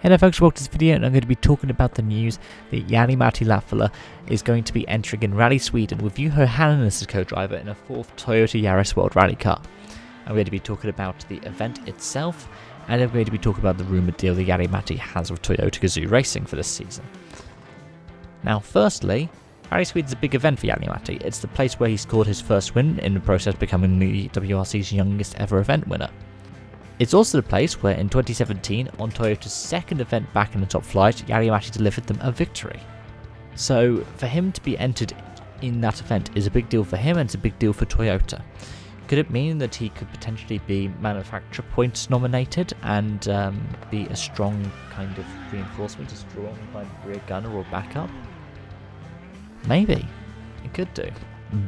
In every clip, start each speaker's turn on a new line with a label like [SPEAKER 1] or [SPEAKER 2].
[SPEAKER 1] Hello folks, welcome to this video, and I'm going to be talking about the news that Jari-Matti Latvala is going to be entering in Rally Sweden with Juho Hänninen as co-driver in a fourth Toyota Yaris World Rally car. I'm going to be talking about the event itself, and I'm going to be talking about the rumoured deal that Jari-Matti has with Toyota Gazoo Racing for this season. Now firstly, Rally Sweden is a big event for Jari-Matti. It's the place where he scored his first win, in the process becoming the WRC's youngest ever event winner. It's also the place where in 2017, on Toyota's second event back in the top flight, Jari-Matti delivered them a victory. So for him to be entered in that event is a big deal for him, and it's a big deal for Toyota. Could it mean that he could potentially be manufacturer points nominated and be a strong kind of reinforcement, a strong kind of rear gunner or backup? Maybe. It could do.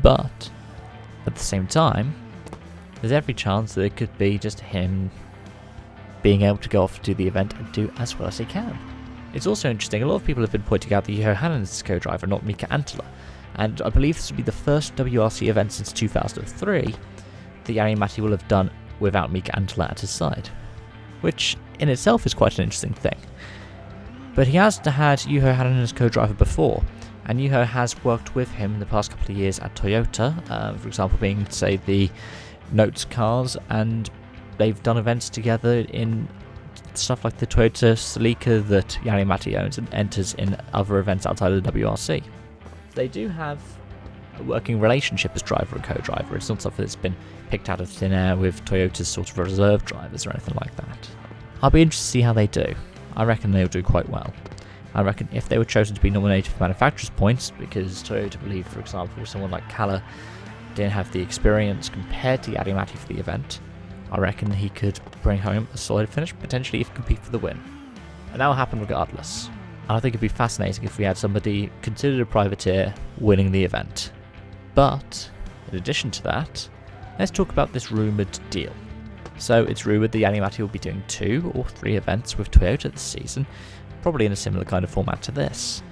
[SPEAKER 1] But at the same time, there's every chance that it could be just him being able to go off to the event and do as well as he can. It's also interesting, a lot of people have been pointing out that Juho Hänninen is his co-driver, not Mika Anttila, and I believe this will be the first WRC event since 2003 that Jari-Matti will have done without Mika Anttila at his side, which in itself is quite an interesting thing. But he has had Juho Hänninen as co-driver before, and Juho has worked with him in the past couple of years at Toyota, for example being, say, the Notes cars, and they've done events together in stuff like the Toyota Celica that Jari-Matti owns and enters in other events outside of the WRC. They do have a working relationship as driver and co-driver. It's not something that's been picked out of thin air with Toyota's sort of reserve drivers or anything like that. I'll be interested to see how they do. I reckon they'll do quite well. I reckon if they were chosen to be nominated for manufacturer's points, because Toyota believe, for example, someone like Kalle didn't have the experience compared to Jari-Matti for the event, I reckon he could bring home a solid finish, potentially even compete for the win. And that will happen regardless. I think it'd be fascinating if we had somebody considered a privateer winning the event. But, in addition to that, let's talk about this rumoured deal. So it's rumoured that Jari-Matti will be doing 2 or 3 events with Toyota this season, probably in a similar kind of format to this.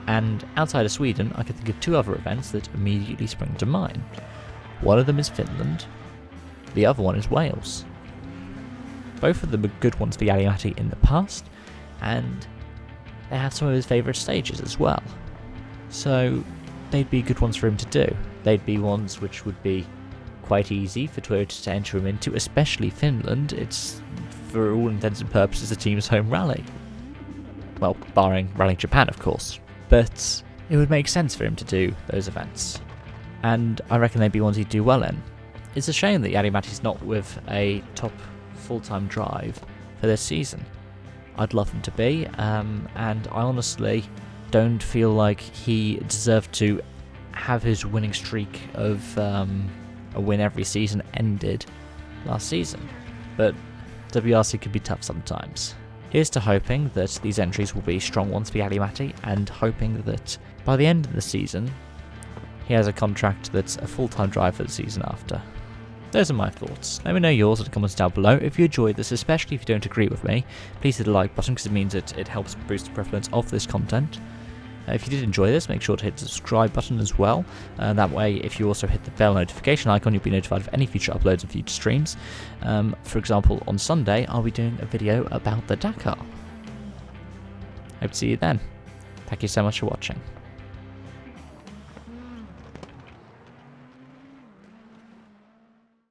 [SPEAKER 1] And outside of Sweden, I can think of 2 other events that immediately spring to mind. One of them is Finland, the other one is Wales. Both of them are good ones for Jari-Matti in the past, and they have some of his favourite stages as well. So they'd be good ones for him to do. They'd be ones which would be quite easy for Toyota to enter him into, especially Finland. It's, for all intents and purposes, the team's home rally. Well, barring Rally Japan, of course. But it would make sense for him to do those events, and I reckon they'd be ones he'd do well in. It's a shame that Jari-Matti's not with a top full-time drive for this season. I'd love him to be, and I honestly don't feel like he deserved to have his winning streak of a win every season ended last season, but WRC can be tough sometimes. Here's to hoping that these entries will be strong ones for Jari-Matti, and hoping that by the end of the season, he has a contract that's a full-time drive for the season after. Those are my thoughts. Let me know yours in the comments down below. If you enjoyed this, especially if you don't agree with me, please hit the like button because it means that it helps boost the prevalence of this content. If you did enjoy this, make sure to hit the subscribe button as well. That way, if you also hit the bell notification icon, you'll be notified of any future uploads and future streams. For example, on Sunday, I'll be doing a video about the Dakar. Hope to see you then. Thank you so much for watching.